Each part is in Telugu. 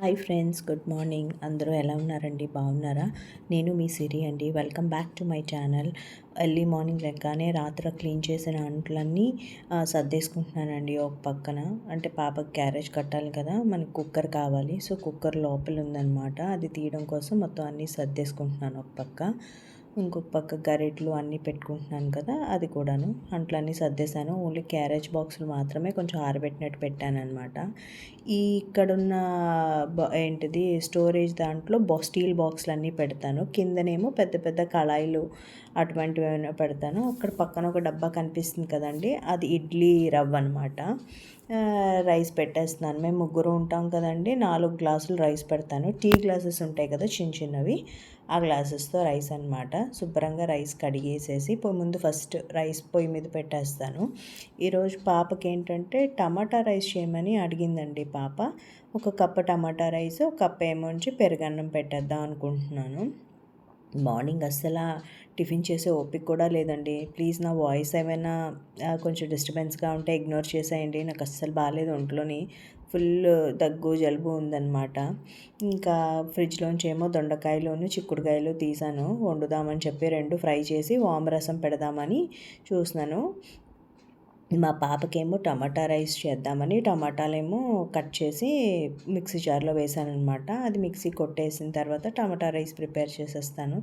Hi friends, good morning. అందరూ ఎలా ఉన్నారండి? బాగున్నారా? నేను మీ సిరి అండి. Welcome back to my channel. Early morning లెగ్గానే రాత్రి క్లీన్ చేసిన అంట్లన్నీ సర్దేసుకుంటున్నానండి ఒక పక్కన. అంటే పాపకి క్యారేజ్ కట్టాలి కదా, మనకి కుక్కర్ కావాలి. సో కుక్కర్ లోపల ఉందన్నమాట, అది తీయడం కోసం మొత్తం అన్నీ సర్దేసుకుంటున్నాను ఒక పక్క. ఇంకొక పక్క గరిట్లు అన్నీ పెట్టుకుంటున్నాను కదా, అది కూడాను అంట్లన్నీ సర్దేశాను. ఓన్లీ క్యారేజ్ బాక్సులు మాత్రమే కొంచెం ఆరబెట్టినట్టు పెట్టాను అనమాట. ఈ ఇక్కడున్న ఏంటిది స్టోరేజ్ దాంట్లో స్టీల్ బాక్సులు అన్నీ పెడతాను. కిందనేమో పెద్ద పెద్ద కళాయిలు అటువంటివి ఏమైనా పెడతాను. అక్కడ పక్కన ఒక డబ్బా కనిపిస్తుంది కదండి, అది ఇడ్లీ రవ్వ అనమాట. రైస్ పెట్టేస్తున్నాను. మేము ముగ్గురు ఉంటాం కదండి, 4 గ్లాసులు రైస్ పెడతాను. టీ గ్లాసెస్ ఉంటాయి కదా చిన్న చిన్నవి, ఆ గ్లాసెస్తో రైస్ అనమాట. శుభ్రంగా రైస్ కడిగేసేసి ముందు ఫస్ట్ రైస్ పొయ్యి మీద పెట్టేస్తాను. ఈరోజు పాపకి ఏంటంటే టమాటా రైస్ చేయమని అడిగిందండి పాప. ఒక కప్పు టమాటా రైస్, ఒక కప్పు ఏమోంచి పెరుగన్నం పెట్టేద్దాం అనుకుంటున్నాను. మార్నింగ్ అస్సలు టిఫిన్ చేసే ఓపిక కూడా లేదండి. ప్లీజ్ నా వాయిస్ ఏమైనా కొంచెం డిస్టర్బెన్స్గా ఉంటే ఇగ్నోర్ చేసేయండి. నాకు అస్సలు బాగాలేదు, ఒంట్లోని ఫుల్ దగ్గు జలుబు ఉందన్నమాట. ఇంకా ఫ్రిడ్జ్లోంచి ఏమో దొండకాయలు చిక్కుడుకాయలు తీసాను, వండుదామని చెప్పి 2 ఫ్రై చేసి వామరసం పెడదామని చూస్తున్నాను. మా పాపకేమో టమాటా రైస్ చేద్దామని టమాటాలేమో కట్ చేసి మిక్సీ జార్లో వేసానమాట. అది మిక్సీ కొట్టేసిన తర్వాత టమాటా రైస్ ప్రిపేర్ చేసేస్తాను.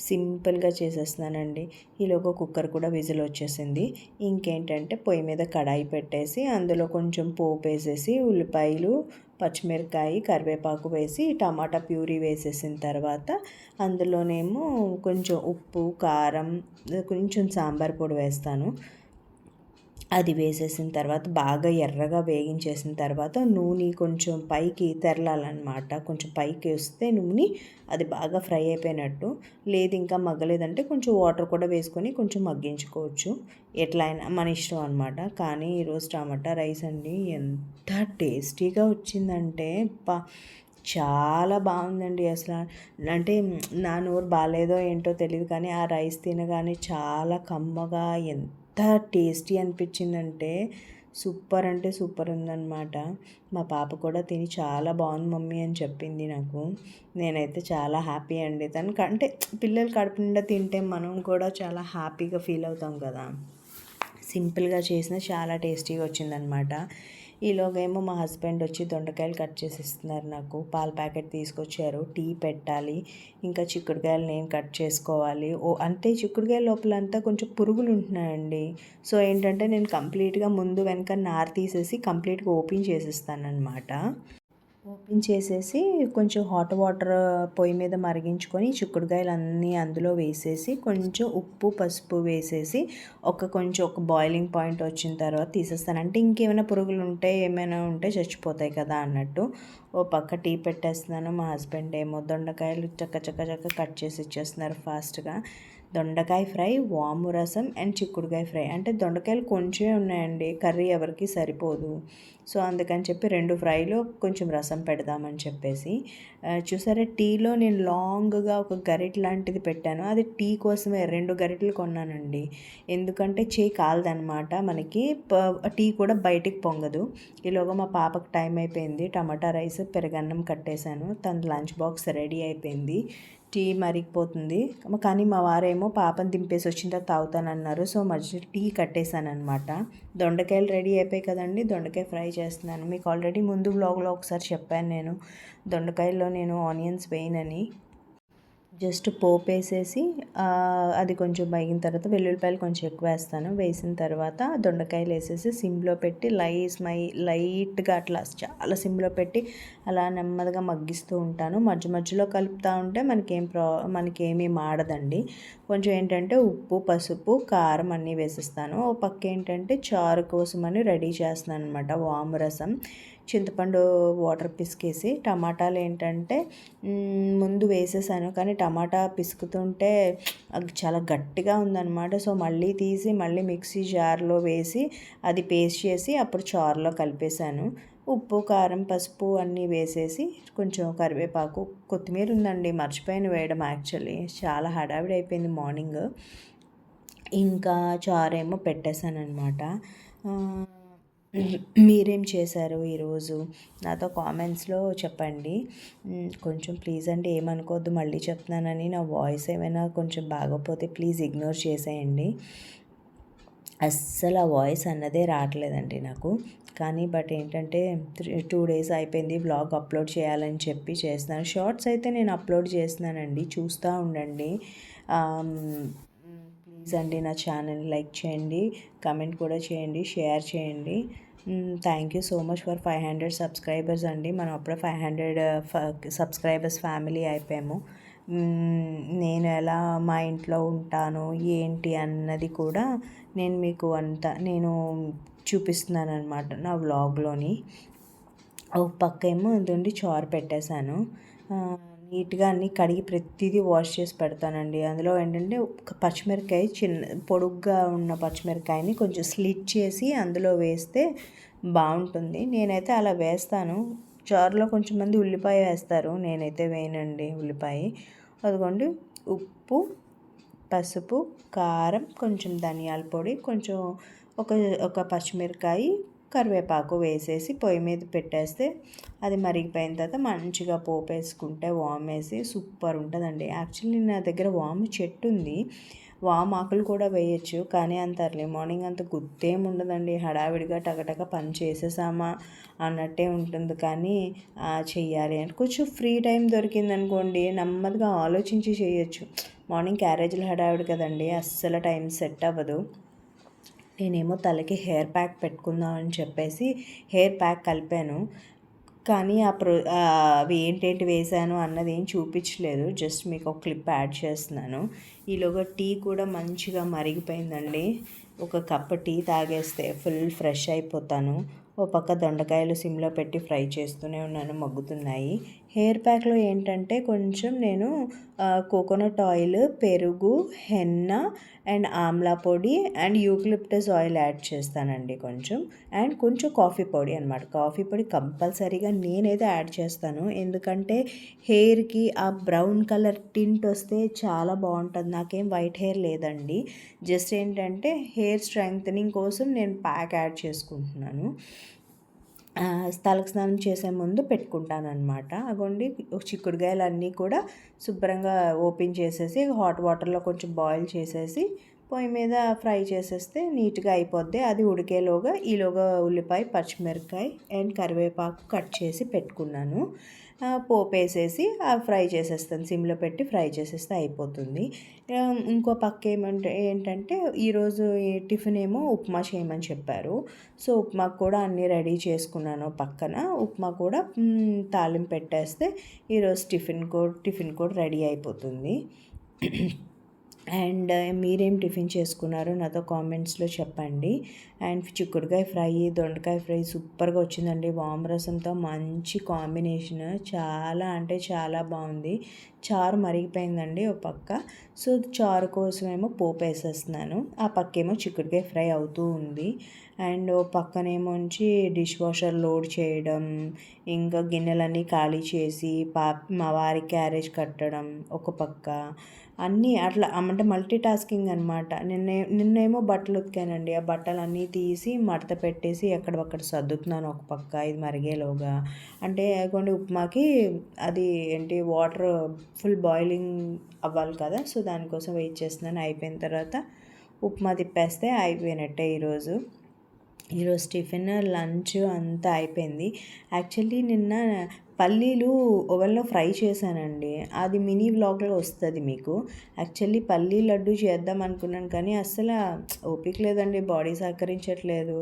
సింపుల్గా చేసేస్తున్నానండి. ఈలోగా కుక్కర్ కూడా విజిల్ వచ్చేసింది. ఇంకేంటంటే పొయ్యి మీద కడాయి పెట్టేసి అందులో కొంచెం పోపు వేసేసి ఉల్లిపాయలు, పచ్చిమిరకాయ, కరివేపాకు వేసి టమాటా ప్యూరీ వేసేసిన తర్వాత అందులోనేమో కొంచెం ఉప్పు, కారం, కొంచెం సాంబార్ పొడి వేస్తాను. అది వేసేసిన తర్వాత బాగా ఎర్రగా వేగించేసిన తర్వాత నూనె కొంచెం పైకి తెరలాలన్నమాట. కొంచెం పైకి వస్తే నూనె అది బాగా ఫ్రై అయిపోయినట్టు. లేదు ఇంకా మగ్గలేదంటే కొంచెం వాటర్ కూడా వేసుకొని కొంచెం మగ్గించుకోవచ్చు. ఎట్లా అయినా మన ఇష్టం అనమాట. కానీ ఈరోజు టమాటా రైస్ అండి ఎంత టేస్టీగా వచ్చిందంటే చాలా బాగుందండి అసలు. అంటే నా నోరు బాగాలేదో ఏంటో తెలియదు కానీ ఆ రైస్ తినగానే చాలా కమ్మగా ఎంత టేస్టీ అనిపించిందంటే సూపర్ అంటే సూపర్ ఉందన్నమాట. మా పాప కూడా తిని చాలా బాగుంది మమ్మీ అని చెప్పింది నాకు. నేనైతే చాలా హ్యాపీ అండి. తనకు అంటే పిల్లలు కడుపు నిండా తింటే మనం కూడా చాలా హ్యాపీగా ఫీల్ అవుతాం కదా. సింపుల్గా చేసిన చాలా టేస్టీగా వచ్చిందనమాట. ఈలోగా ఏమో మా హస్బెండ్ వచ్చి దొండకాయలు కట్ చేసి ఇస్తున్నారు నాకు. పాల ప్యాకెట్ తీసుకొచ్చారు, టీ పెట్టాలి, ఇంకా చిక్కుడుకాయలు నేను కట్ చేసుకోవాలి. అంటే చిక్కుడుకాయల లోపలంతా కొంచెం పురుగులు ఉంటున్నాయండి. సో ఏంటంటే నేను కంప్లీట్గా ముందు వెనక నార తీసేసి కంప్లీట్గా ఓపెన్ చేసేస్తానమాట. ఓపెన్ చేసేసి కొంచెం హాట్ వాటర్ పొయ్యి మీద మరిగించుకొని చిక్కుడుకాయలు అన్నీ అందులో వేసేసి కొంచెం ఉప్పు, పసుపు వేసేసి కొంచెం ఒక బాయిలింగ్ పాయింట్ వచ్చిన తర్వాత తీసేస్తాను. అంటే ఇంకేమైనా పురుగులు ఉంటే ఏమైనా ఉంటే చచ్చిపోతాయి కదా అన్నట్టు. ఓ పక్క టీ పెట్టేస్తున్నాను. మా హస్బెండ్ ఏమో దొండకాయలు చక్క కట్ చేసి ఇచ్చేస్తున్నారు ఫాస్ట్గా. దొండకాయ ఫ్రై, వాము రసం అండ్ చిక్కుడుకాయ ఫ్రై. అంటే దొండకాయలు కొంచెమే ఉన్నాయండి, కర్రీ ఎవరికి సరిపోదు. సో అందుకని చెప్పి 2 ఫ్రైలో కొంచెం రసం పెడదామని చెప్పేసి. చూసారా, టీలో నేను లాంగ్గా ఒక గరిట లాంటిది పెట్టాను. అది టీ కోసమే 2 గరిటెలు కొన్నానండి. ఎందుకంటే చేయి కాలదనమాట మనకి, టీ కూడా బయటికి పొంగదు. ఈలోగా మా పాపకు టైం అయిపోయింది. టమాటా రైస్, పెరుగన్నం కట్టేశాను. తన లంచ్ బాక్స్ రెడీ అయిపోయింది. టీ మరిగిపోతుంది కానీ మా వారేమో పాపను దింపేసి వచ్చిన తర్వాత తాగుతానన్నారు. సో మధ్యలో టీ కట్టేశాను అనమాట. దొండకాయలు రెడీ అయిపోయాయి కదండి, దొండకాయ ఫ్రై చేస్తున్నాను. మీకు ఆల్రెడీ ముందు వ్లాగ్లో ఒకసారి చెప్పాను నేను, దొండకాయల్లో నేను ఆనియన్స్ వేయనని. జస్ట్ పోపు వేసేసి అది కొంచెం మగిన తర్వాత వెల్లుల్లిపాయలు కొంచెం ఎక్కువ వేస్తాను. వేసిన తర్వాత దొండకాయలు వేసేసి సిమ్లో పెట్టి లైట్గా అట్లా చాలా సిమ్లో పెట్టి అలా నెమ్మదిగా మగ్గిస్తూ ఉంటాను. మధ్యలో కలుపుతూ ఉంటే మనకేమీ మాడదండి. కొంచెం ఏంటంటే ఉప్పు, పసుపు, కారం అన్నీ వేసేస్తాను. ఓ పక్క ఏంటంటే చారు కోసమని రెడీ చేస్తున్నాను అనమాట. వాము రసం, చింతపండు వాటర్ పిసికేసి, టమాటాలు ఏంటంటే ముందు వేసేసాను కానీ టమాటా పిసుకుతుంటే అది చాలా గట్టిగా ఉందన్నమాట. సో మళ్ళీ తీసి మళ్ళీ మిక్సీ జార్లో వేసి అది పేస్ట్ చేసి అప్పుడు చారులో కలిపేశాను. ఉప్పు, కారం, పసుపు అన్నీ వేసేసి కొంచెం కరివేపాకు, కొత్తిమీర ఉందండి, మర్చిపోయాను వేయడం. యాక్చువల్లీ చాలా హడావిడి అయిపోయింది మార్నింగ్. ఇంకా చారేమో పెట్టేశాను అనమాట. మీరేం చేశారు ఈరోజు నాతో కామెంట్స్లో చెప్పండి. కొంచెం ప్లీజ్ అండి, ఏమనుకోవద్దు, మళ్ళీ చెప్తున్నానని. నా వాయిస్ ఏమైనా కొంచెం బాగోపోతే ప్లీజ్ ఇగ్నోర్ చేసేయండి. అస్సలు ఆ వాయిస్ అన్నదే రావట్లేదండి నాకు. కానీ బట్ ఏంటంటే 2 డేస్ అయిపోయింది వ్లాగ్ అప్లోడ్ చేయాలని చెప్పి చేస్తున్నాను. షార్ట్స్ అయితే నేను అప్లోడ్ చేస్తున్నానండి, చూస్తూ ఉండండి. ప్లీజ్ అండి, నా ఛానల్ లైక్ చేయండి, కమెంట్ కూడా చేయండి, షేర్ చేయండి. Thank you so much for 500 subscribers అండి. మనం అప్పుడే 500 సబ్స్క్రైబర్స్ ఫ్యామిలీ అయిపోయాము. నేను ఎలా మా ఇంట్లో ఉంటాను ఏంటి అన్నది కూడా నేను మీకు నేను చూపిస్తున్నాను అనమాట నా వ్లాగ్లోని. ఒక పక్క ఏమో ఇదండి చారు పెట్టేశాను. నీట్గా అన్నీ కడిగి ప్రతిదీ వాష్ చేసి పెడతానండి. అందులో ఏంటంటే ఒక పచ్చిమిరకాయ, చిన్న పొడుగ్గా ఉన్న పచ్చిమిరకాయని కొంచెం స్లిట్ చేసి అందులో వేస్తే బాగుంటుంది. నేనైతే అలా వేస్తాను. చారులో కొంచెం మంది ఉల్లిపాయ వేస్తారు, నేనైతే వేయనండి ఉల్లిపాయ. అదిగోండి, ఉప్పు, పసుపు, కారం, కొంచెం ధనియాల పొడి, కొంచెం ఒక ఒక పచ్చిమిరకాయ, కరివేపాకు వేసేసి పొయ్యి మీద పెట్టేస్తే అది మరిగిపోయిన తర్వాత మంచిగా పోపు వేసుకుంటే వామ్ వేసి సూపర్ ఉంటుందండి. యాక్చువల్లీ నా దగ్గర వాము చెట్టు ఉంది, వామ్ ఆకులు కూడా వేయచ్చు. కానీ అంత ఎర్లీ మార్నింగ్ అంత గుర్తేం ఉండదండి, హడావిడిగా టగటగ పని చేసేసామా అన్నట్టే ఉంటుంది. కానీ చెయ్యాలి అంటే కొంచెం ఫ్రీ టైం దొరికిందనుకోండి నెమ్మదిగా ఆలోచించి చేయొచ్చు. మార్నింగ్ క్యారేజీలు హడావిడి కదండి, అస్సలు టైం సెట్ అవ్వదు. నేనేమో తలకి హెయిర్ ప్యాక్ పెట్టుకుందాం అని చెప్పేసి హెయిర్ ప్యాక్ కలిపాను. కానీ అవి ఏంటేంటి వేసాను అన్నది ఏం చూపించలేదు, జస్ట్ మీకు ఒక క్లిప్ యాడ్ చేస్తున్నాను. ఈలోగా టీ కూడా మంచిగా మరిగిపోయిందండి. ఒక కప్పు టీ తాగేస్తే ఫుల్ ఫ్రెష్ అయిపోతాను. ఓ పక్క దొండకాయలు సిమ్లో పెట్టి ఫ్రై చేస్తూనే ఉన్నాను, మగ్గుతున్నాయి. హెయిర్ ప్యాక్లో ఏంటంటే కొంచెం నేను కోకోనట్ ఆయిల్, పెరుగు, హెన్న అండ్ ఆమ్లా పొడి అండ్ యూక్లిప్టస్ ఆయిల్ యాడ్ చేస్తానండి కొంచెం. అండ్ కొంచెం కాఫీ పొడి అనమాట. కాఫీ పొడి కంపల్సరీగా నేనైతే యాడ్ చేస్తాను, ఎందుకంటే హెయిర్కి ఆ బ్రౌన్ కలర్ టింట్ వస్తే చాలా బాగుంటుంది. నాకేం వైట్ హెయిర్ లేదండి, జస్ట్ ఏంటంటే హెయిర్ స్ట్రెంగ్తనింగ్ కోసం నేను ప్యాక్ యాడ్ చేసుకుంటున్నాను. తలకు స్నానం చేసే ముందు పెట్టుకుంటాను అనమాట. అగోండి, చిక్కుడుకాయలు అన్నీ కూడా శుభ్రంగా ఓపెన్ చేసేసి హాట్ వాటర్లో కొంచెం బాయిల్ చేసేసి పొయ్యి మీద ఫ్రై చేసేస్తే నీట్గా అయిపోద్ది. అది ఉడికేలోగా ఈలోగా ఉల్లిపాయ, పచ్చిమిరపకాయ అండ్ కరివేపాకు కట్ చేసి పెట్టుకున్నాను. పోపు వేసేసి ఫ్రై చేసేస్తాను, సిమ్లో పెట్టి ఫ్రై చేసేస్తే అయిపోతుంది. ఇంకో పక్క ఏంటంటే ఈరోజు టిఫిన్ ఏమో ఉప్మా చేయమని చెప్పారు. సో ఉప్మాకు కూడా అన్నీ రెడీ చేసుకున్నాను పక్కన. ఉప్మా కూడా తాలింపు పెట్టేస్తే ఈరోజు టిఫిన్ కూడా రెడీ అయిపోతుంది. అండ్ మీరేం టిఫిన్ చేసుకున్నారో నాతో కామెంట్స్లో చెప్పండి. అండ్ చిక్కుడుకాయ ఫ్రై, దొండకాయ ఫ్రై సూపర్గా వచ్చిందండి. వామ్ రసంతో మంచి కాంబినేషన్, చాలా అంటే చాలా బాగుంది. చారు మరిగిపోయిందండి ఒక పక్క. సో చారు కోసమేమో పోపు వేసేస్తున్నాను, ఆ పక్కేమో చిక్కుడుకాయ ఫ్రై అవుతూ ఉంది. అండ్ పక్కనేమోంచి డిష్ వాషర్ లోడ్ చేయడం, ఇంకా గిన్నెలన్నీ ఖాళీ చేసి మా వారి క్యారేజ్ కట్టడం ఒక పక్క, అన్నీ అట్లా అంటే మల్టీ టాస్కింగ్ అనమాట. నిన్నేమో బట్టలు ఉతికానండి, ఆ బట్టలన్నీ తీసి మడత పెట్టేసి ఎక్కడొక్కడ సర్దుతున్నాను ఒక పక్క ఇది మరిగేలోగా. అంటే కొన్ని ఉప్మాకి అది ఏంటి వాటర్ ఫుల్ బాయిలింగ్ అవ్వాలి కదా, సో దానికోసం వెయిట్ చేస్తున్నాను. అయిపోయిన తర్వాత ఉప్మా తిప్పేస్తే అయిపోయినట్టే. ఈరోజు టిఫిన్, లంచ్ అంతా అయిపోయింది. యాక్చువల్లీ నిన్న పల్లీలు ఓవెన్లో ఫ్రై చేశానండి, అది మినీ వ్లాగ్లో వస్తుంది మీకు. యాక్చువల్లీ పల్లీ లడ్డు చేద్దాం అనుకున్నాను కానీ అస్సలు ఓపిక లేదండి, బాడీ సహకరించట్లేదు.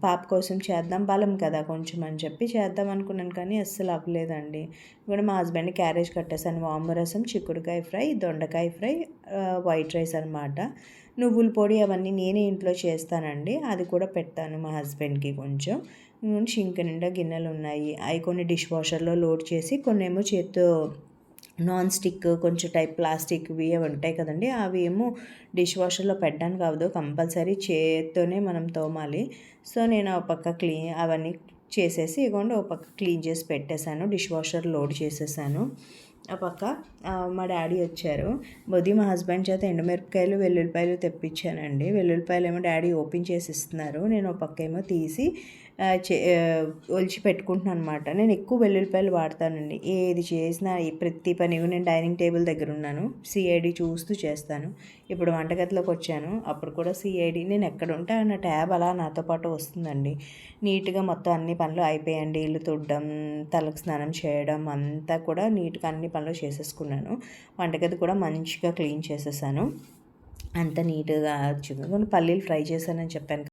పాప కోసం చేద్దాం, బలం కదా కొంచెం అని చెప్పి చేద్దాం అనుకున్నాను కానీ అస్సలు అవ్వలేదండి. ఇప్పుడు మా హస్బెండ్ క్యారేజ్ కట్టేసాను. వాము రసం, చిక్కుడుకాయ ఫ్రై, దొండకాయ ఫ్రై, వైట్ రైస్ అనమాట. నువ్వుల పొడి అవన్నీ నేనే ఇంట్లో చేస్తానండి, అది కూడా పెడతాను మా హస్బెండ్కి కొంచెం. షింక్ నిండా గిన్నెలు ఉన్నాయి, అవి కొన్ని డిష్ వాషర్లో లోడ్ చేసి, కొన్ని ఏమో చేత్తో నాన్ స్టిక్ కొంచెం టైప్ ప్లాస్టిక్వి అవి ఉంటాయి కదండి, అవి ఏమో డిష్ వాషర్లో పెట్టడానికి అవ్వదు, కంపల్సరీ చేత్తోనే మనం తోమాలి. సో నేను ఆ పక్క అవన్నీ చేసేసి ఇగోండి ఒక పక్క క్లీన్ చేసి పెట్టేశాను, డిష్ వాషర్ లోడ్ చేసేసాను. ఆ పక్క మా డాడీ వచ్చారు. మా హస్బెండ్ చేత ఎండుమిరపకాయలు వెల్లుల్లిపాయలు తెప్పించానండి. వెల్లుల్లిపాయలు ఏమో డాడీ ఓపెన్ చేసి ఇస్తున్నారు, నేను ఒక పక్క ఏమో తీసి ఒలిచి పెట్టుకుంటున్నాను అనమాట. నేను ఎక్కువ వెల్లుల్లిపాయలు వాడతానండి, ఏది చేసినా ప్రతి పని. నేను డైనింగ్ టేబుల్ దగ్గర ఉన్నాను, సిఐడి చూస్తూ చేస్తాను. ఇప్పుడు వంటగదిలోకి వచ్చాను, అప్పుడు కూడా సిఐడి. నేను ఎక్కడ ఉంటే నా ట్యాబ్ అలా నాతో పాటు వస్తుందండి. నీట్గా మొత్తం అన్ని పనులు అయిపోయండి. ఇల్లు తుడడం, తలకు స్నానం చేయడం అంతా కూడా నీట్గా అన్ని పనులు చేసేసుకున్నాను. వంటగది కూడా మంచిగా క్లీన్ చేసేసాను. అంత నీట్గా వచ్చింది. పల్లీలు ఫ్రై చేశానని చెప్పాను